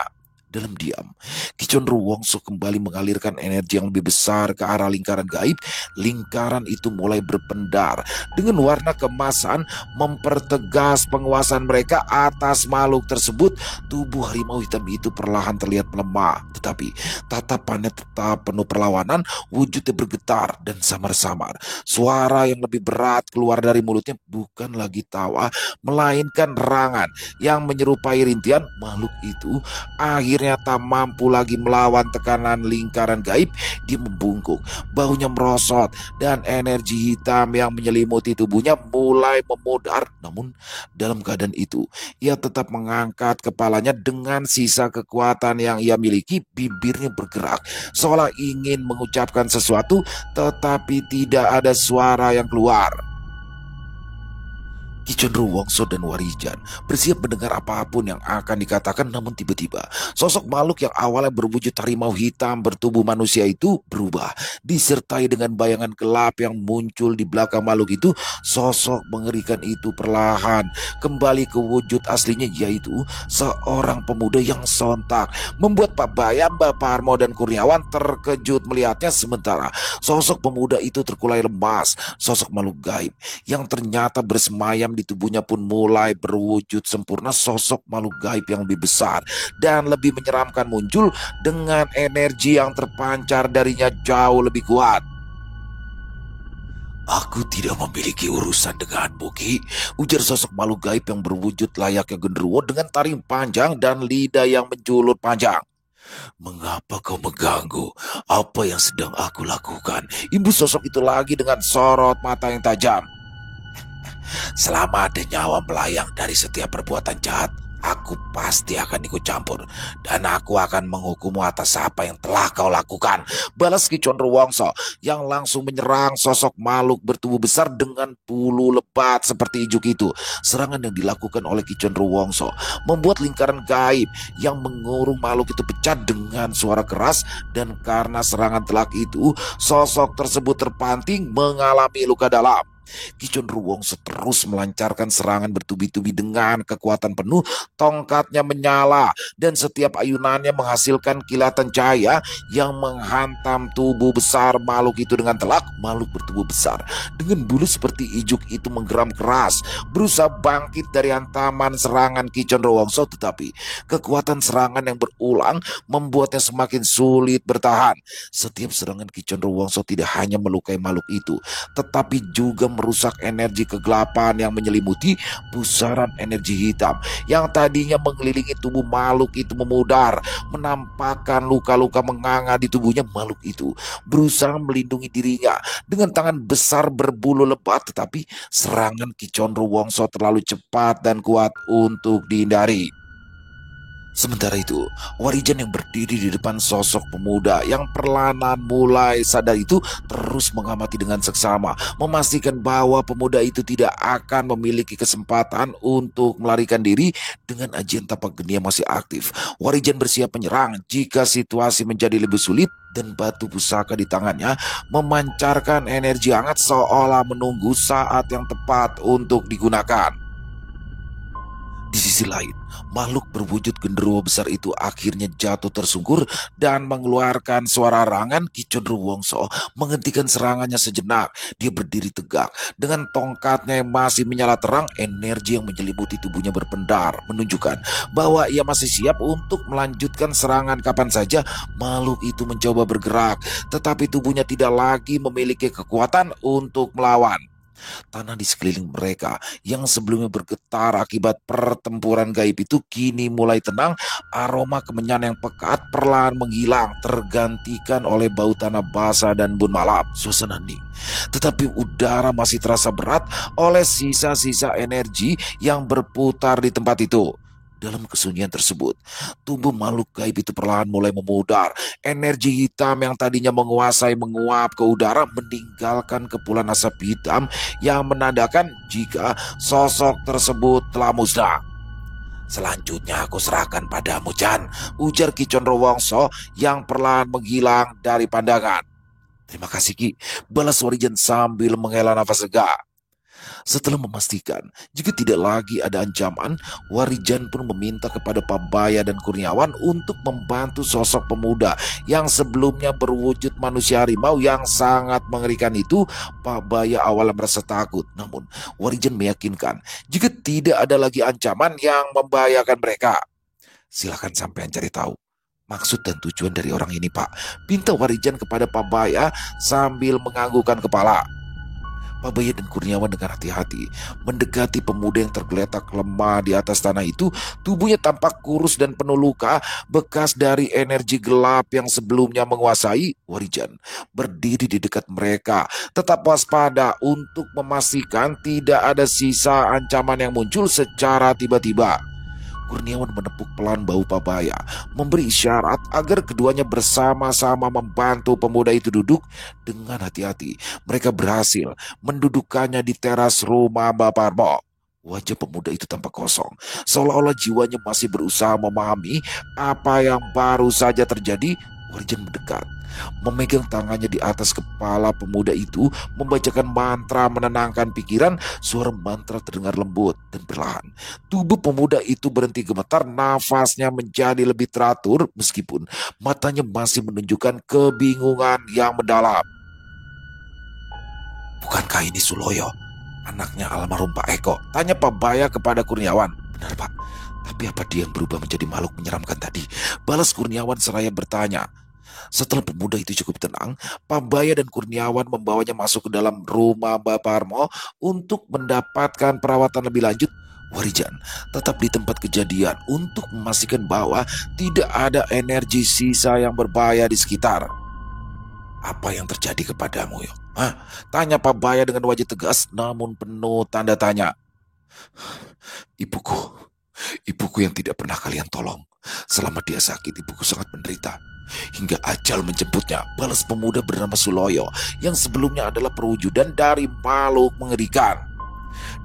Dalam diam, Ki Condro Wongso kembali mengalirkan energi yang lebih besar ke arah lingkaran gaib. Lingkaran itu mulai berpendar dengan warna keemasan, mempertegas penguasaan mereka atas makhluk tersebut. Tubuh harimau hitam itu perlahan terlihat melemah, tetapi tatapannya tetap penuh perlawanan. Wujudnya bergetar dan samar-samar. Suara yang lebih berat keluar dari mulutnya bukan lagi tawa, melainkan rangan yang menyerupai rintian. Makhluk itu akhirnya akhirnya tak mampu lagi melawan tekanan lingkaran gaib, dia membungkuk, baunya merosot, dan energi hitam yang menyelimuti tubuhnya mulai memudar. Namun dalam keadaan itu, ia tetap mengangkat kepalanya dengan sisa kekuatan yang ia miliki. Bibirnya bergerak seolah ingin mengucapkan sesuatu, tetapi tidak ada suara yang keluar. Ki Condrowongso dan Warijan bersiap mendengar apapun yang akan dikatakan, namun tiba-tiba sosok makhluk yang awalnya berwujud harimau hitam bertubuh manusia itu berubah, disertai dengan bayangan gelap yang muncul di belakang makhluk itu. Sosok mengerikan itu perlahan kembali ke wujud aslinya, yaitu seorang pemuda yang sontak membuat Pak Bayam, Mbak Parmo, dan Kurniawan terkejut melihatnya. Sementara sosok pemuda itu terkulai lemas, sosok makhluk gaib yang ternyata bersemayam di tubuhnya pun mulai berwujud sempurna. Sosok makhluk gaib yang lebih besar dan lebih menyeramkan muncul dengan energi yang terpancar darinya jauh lebih kuat. "Aku tidak memiliki urusan denganmu, Ki," ujar sosok makhluk gaib yang berwujud layaknya genderuwo dengan taring panjang dan lidah yang menjulut panjang. "Mengapa kau mengganggu apa yang sedang aku lakukan?" imbus sosok itu lagi dengan sorot mata yang tajam. "Selama ada nyawa melayang dari setiap perbuatan jahat, aku pasti akan ikut campur, dan aku akan menghukummu atas apa yang telah kau lakukan," balas Ki Condrowongso yang langsung menyerang sosok makhluk bertubuh besar dengan bulu lebat seperti ijuk itu. Serangan yang dilakukan oleh Ki Condrowongso membuat lingkaran gaib yang mengurung makhluk itu pecah dengan suara keras, dan karena serangan telak itu, sosok tersebut terpanting mengalami luka dalam. Ki Condrowongso terus melancarkan serangan bertubi-tubi dengan kekuatan penuh. Tongkatnya menyala dan setiap ayunannya menghasilkan kilatan cahaya yang menghantam tubuh besar makhluk itu dengan telak. Makhluk bertubuh besar dengan bulu seperti ijuk itu menggeram keras, berusaha bangkit dari hantaman serangan Ki Condrowongso, tetapi kekuatan serangan yang berulang membuatnya semakin sulit bertahan. Setiap serangan Ki Condrowongso tidak hanya melukai makhluk itu, tetapi juga merusak energi kegelapan yang menyelimuti. Pusaran energi hitam yang tadinya mengelilingi tubuh makhluk itu memudar, menampakkan luka-luka menganga di tubuhnya. Makhluk itu berusaha melindungi dirinya dengan tangan besar berbulu lebat, tetapi serangan Ki Condrowongso terlalu cepat dan kuat untuk dihindari. Sementara itu, Warijan yang berdiri di depan sosok pemuda yang perlahan mulai sadar itu terus mengamati dengan seksama, memastikan bahwa pemuda itu tidak akan memiliki kesempatan untuk melarikan diri. Dengan ajian tapak geni yang masih aktif, Warijan bersiap menyerang jika situasi menjadi lebih sulit, dan batu pusaka di tangannya memancarkan energi hangat seolah menunggu saat yang tepat untuk digunakan. Di sisi lain, makhluk berwujud genderuwo besar itu akhirnya jatuh tersungkur dan mengeluarkan suara rangan. Ki Condrowongso menghentikan serangannya sejenak. Dia berdiri tegak dengan tongkatnya yang masih menyala terang. Energi yang menyelimuti tubuhnya berpendar, menunjukkan bahwa ia masih siap untuk melanjutkan serangan kapan saja. Makhluk itu mencoba bergerak, tetapi tubuhnya tidak lagi memiliki kekuatan untuk melawan. Tanah di sekeliling mereka yang sebelumnya bergetar akibat pertempuran gaib itu kini mulai tenang. Aroma kemenyan yang pekat perlahan menghilang, tergantikan oleh bau tanah basah dan embun malam. Suasana hening, tetapi udara masih terasa berat oleh sisa-sisa energi yang berputar di tempat itu. Dalam kesunyian tersebut, tubuh makhluk gaib itu perlahan mulai memudar. Energi hitam yang tadinya menguasai menguap ke udara, meninggalkan kepulan asap hitam yang menandakan jika sosok tersebut telah musnah. "Selanjutnya aku serahkan padamu, Jan," ujar Ki Condrowongso yang perlahan menghilang dari pandangan. "Terima kasih, Ki," balas Warijan sambil menghela nafas lega. Setelah memastikan jika tidak lagi ada ancaman, Warijan pun meminta kepada Pabaya dan Kurniawan untuk membantu sosok pemuda yang sebelumnya berwujud manusia harimau yang sangat mengerikan itu. Pabaya awalnya merasa takut, namun Warijan meyakinkan jika tidak ada lagi ancaman yang membahayakan mereka. "Silakan sampean cari tahu maksud dan tujuan dari orang ini, Pak," pinta Warijan kepada Pabaya sambil menganggukkan kepala. Pabaya dan Kurniawan dengan hati-hati mendekati pemuda yang tergeletak lemah di atas tanah itu. Tubuhnya tampak kurus dan penuh luka, bekas dari energi gelap yang sebelumnya menguasai Warijan. Berdiri di dekat mereka, tetap waspada untuk memastikan tidak ada sisa ancaman yang muncul secara tiba-tiba. Kurniawan menepuk pelan bahu Pabaya, memberi isyarat agar keduanya bersama-sama membantu pemuda itu duduk. Dengan hati-hati, mereka berhasil mendudukkannya di teras rumah Mbak Parmo. Wajah pemuda itu tampak kosong, seolah-olah jiwanya masih berusaha memahami apa yang baru saja terjadi. Warijan mendekat, memegang tangannya di atas kepala pemuda itu, membacakan mantra menenangkan pikiran. Suara mantra terdengar lembut dan perlahan. Tubuh pemuda itu berhenti gemetar, nafasnya menjadi lebih teratur meskipun matanya masih menunjukkan kebingungan yang mendalam. "Bukankah ini Suloyo, anaknya almarhum Pak Eko?" tanya Pabaya kepada Kurniawan. "Benar, Pak. Tapi apa dia yang berubah menjadi makhluk menyeramkan tadi?" balas Kurniawan seraya bertanya. Setelah pemuda itu cukup tenang, Pabaya dan Kurniawan membawanya masuk ke dalam rumah Mbak Parmo untuk mendapatkan perawatan lebih lanjut. Warijan tetap di tempat kejadian untuk memastikan bahwa tidak ada energi sisa yang berbahaya di sekitar. "Apa yang terjadi kepadamu, yo?" tanya Pabaya dengan wajah tegas namun penuh tanda tanya. "Ibuku, ibuku yang tidak pernah kalian tolong. Selama dia sakit, ibuku sangat menderita hingga ajal menjemputnya," balas pemuda bernama Suloyo yang sebelumnya adalah perwujudan dari makhluk mengerikan.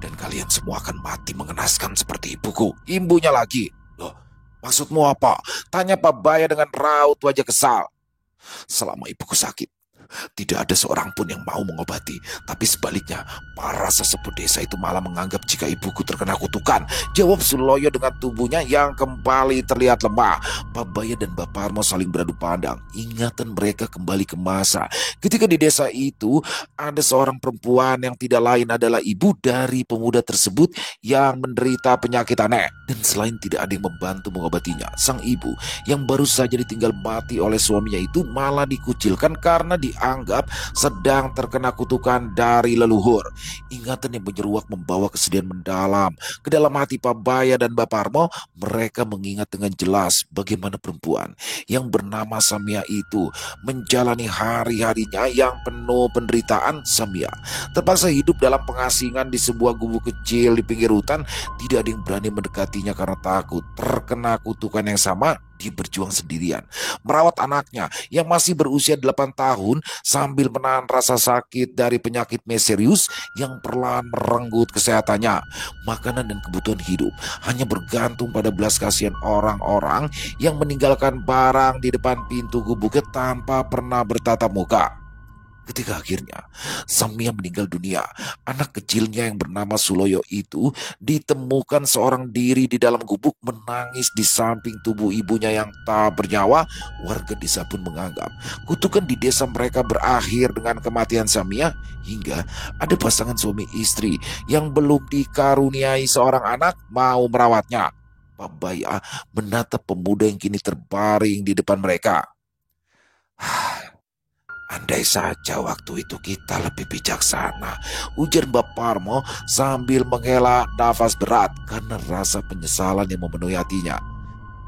"Dan kalian semua akan mati mengenaskan seperti ibuku," imbunya lagi. "Loh, maksudmu apa?" tanya Pabaya dengan raut wajah kesal. "Selama ibuku sakit, tidak ada seorang pun yang mau mengobati. Tapi sebaliknya, para sesepuh desa itu malah menganggap jika ibuku terkena kutukan," jawab Suloyo dengan tubuhnya yang kembali terlihat lemah. Pabaya dan Mbak Parmo saling beradu pandang. Ingatan mereka kembali ke masa ketika di desa itu ada seorang perempuan yang tidak lain adalah ibu dari pemuda tersebut yang menderita penyakit aneh. Dan selain tidak ada yang membantu mengobatinya, sang ibu yang baru saja ditinggal mati oleh suaminya itu malah dikucilkan karena dianggap sedang terkena kutukan dari leluhur. Ingatan yang menyeruak membawa kesedihan mendalam ke dalam hati Pabaya dan Mbak Parmo. Mereka mengingat dengan jelas bagaimana perempuan yang bernama Samia itu menjalani hari-harinya yang penuh penderitaan. Samia terpaksa hidup dalam pengasingan di sebuah gubuk kecil di pinggir hutan. Tidak ada yang berani mendekatinya karena takut terkena kutukan yang sama. Dia berjuang sendirian merawat anaknya yang masih berusia 8 tahun sambil menahan rasa sakit dari penyakit misterius yang perlahan merenggut kesehatannya. Makanan dan kebutuhan hidup hanya bergantung pada belas kasihan orang-orang yang meninggalkan barang di depan pintu gubuknya tanpa pernah bertatap muka. Ketika akhirnya Samia meninggal dunia, anak kecilnya yang bernama Suloyo itu ditemukan seorang diri di dalam gubuk menangis di samping tubuh ibunya yang tak bernyawa. Warga desa pun menganggap kutukan di desa mereka berakhir dengan kematian Samia, hingga ada pasangan suami istri yang belum dikaruniai seorang anak mau merawatnya. Pabaya menatap pemuda yang kini terbaring di depan mereka. "Andai saja waktu itu kita lebih bijaksana," ujar Mbak Parmo sambil menghela nafas berat karena rasa penyesalan yang memenuhi hatinya.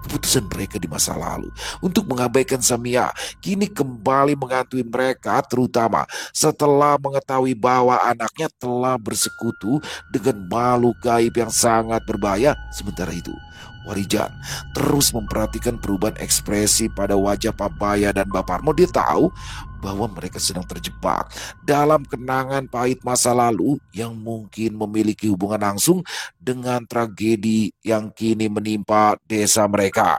Keputusan mereka di masa lalu untuk mengabaikan Samia kini kembali menghantui mereka, terutama setelah mengetahui bahwa anaknya telah bersekutu dengan makhluk gaib yang sangat berbahaya. Sementara itu, Warijan terus memperhatikan perubahan ekspresi pada wajah Pabaya dan Mbak Parmo. Dia tahu bahwa mereka sedang terjebak dalam kenangan pahit masa lalu yang mungkin memiliki hubungan langsung dengan tragedi yang kini menimpa desa mereka.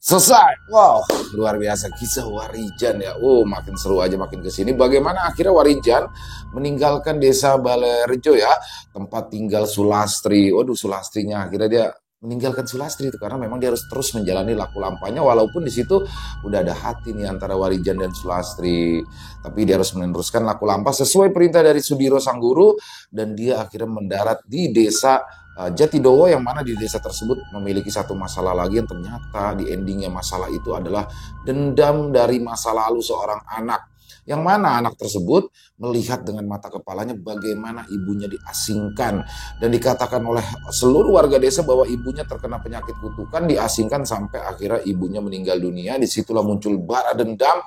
Selesai. Wow, luar biasa kisah Warijan ya. Makin seru aja makin kesini. Bagaimana akhirnya Warijan meninggalkan desa Balerejo ya, tempat tinggal Sulastri. Waduh, Sulastrinya akhirnya dia meninggalkan Sulastri itu karena memang dia harus terus menjalani laku lampanya, walaupun di situ udah ada hati nih antara Warijan dan Sulastri. Tapi dia harus meneruskan laku lampa sesuai perintah dari Sudiro sang guru, dan dia akhirnya mendarat di desa Jatidowo, yang mana di desa tersebut memiliki satu masalah lagi yang ternyata di endingnya masalah itu adalah dendam dari masa lalu seorang anak Yang mana anak tersebut melihat dengan mata kepalanya bagaimana ibunya diasingkan dan dikatakan oleh seluruh warga desa bahwa ibunya terkena penyakit kutukan, diasingkan sampai akhirnya ibunya meninggal dunia. Disitulah muncul bara dendam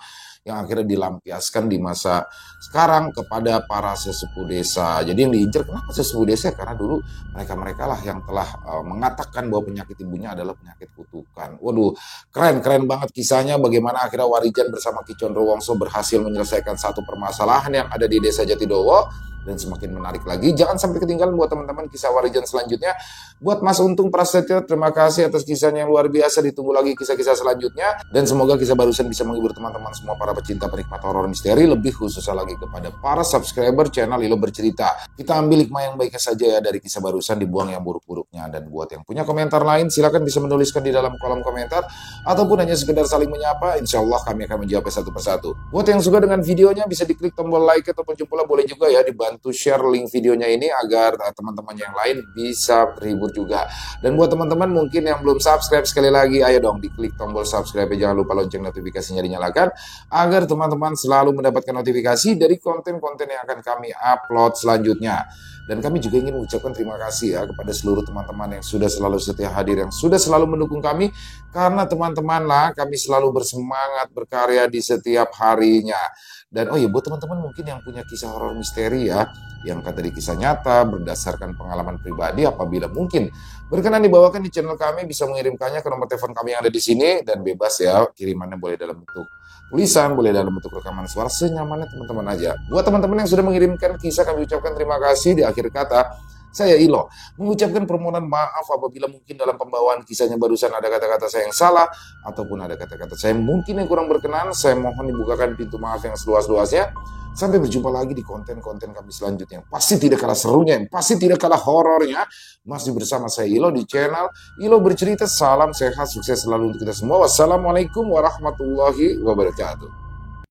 yang akhirnya dilampiaskan di masa sekarang kepada para sesepuh desa. Jadi yang diincar kenapa sesepuh desa? Karena dulu mereka-mereka lah yang telah mengatakan bahwa penyakit ibunya adalah penyakit kutukan. Waduh, keren banget kisahnya bagaimana akhirnya Warijan bersama Ki Condrowongso berhasil menyelesaikan satu permasalahan yang ada di desa Jatidowo. Dan semakin menarik lagi, jangan sampai ketinggalan buat teman-teman kisah Warijan selanjutnya. Buat Mas Untung Prasetyo, terima kasih atas kisahnya yang luar biasa. Ditunggu lagi kisah-kisah selanjutnya. Dan semoga kisah barusan bisa menghibur teman-teman semua para pecinta penikmat horor misteri. Lebih khususnya lagi kepada para subscriber channel Ilo Bercerita. Kita ambil hikmah yang baiknya saja ya dari kisah barusan, dibuang yang buruk-buruknya. Dan buat yang punya komentar lain, silakan bisa menuliskan di dalam kolom komentar. Ataupun hanya sekedar saling menyapa, insya Allah kami akan menjawabnya satu persatu. Buat yang suka dengan videonya, bisa diklik tombol like ataupun jempolnya, boleh juga ya dibantu share link videonya ini agar teman-teman yang lain bisa terhibur juga. Dan buat teman-teman mungkin yang belum subscribe, sekali lagi ayo dong diklik tombol subscribe, jangan lupa lonceng notifikasinya dinyalakan agar teman-teman selalu mendapatkan notifikasi dari konten-konten yang akan kami upload selanjutnya. Dan kami juga ingin mengucapkan terima kasih ya kepada seluruh teman-teman yang sudah selalu setia hadir, yang sudah selalu mendukung kami, karena teman-teman lah kami selalu bersemangat berkarya di setiap harinya. Dan oh iya, buat teman-teman mungkin yang punya kisah horor misteri ya, yang kata di kisah nyata berdasarkan pengalaman pribadi, apabila mungkin berkenan dibawakan di channel kami, bisa mengirimkannya ke nomor telepon kami yang ada di sini, dan bebas ya, kirimannya boleh dalam bentuk tulisan, boleh dalam bentuk rekaman suara, senyamannya teman-teman aja. Buat teman-teman yang sudah mengirimkan kisah, kami ucapkan terima kasih. Di akhir kata, saya Ilo mengucapkan permohonan maaf apabila mungkin dalam pembawaan kisahnya barusan ada kata-kata saya yang salah, ataupun ada kata-kata saya mungkin yang kurang berkenan. Saya mohon dibukakan pintu maaf yang seluas-luasnya. Sampai berjumpa lagi di konten-konten kami selanjutnya. Pasti tidak kalah serunya, pasti tidak kalah horornya. Masih bersama saya Ilo di channel Ilo Bercerita. Salam sehat, sukses selalu untuk kita semua. Wassalamualaikum warahmatullahi wabarakatuh.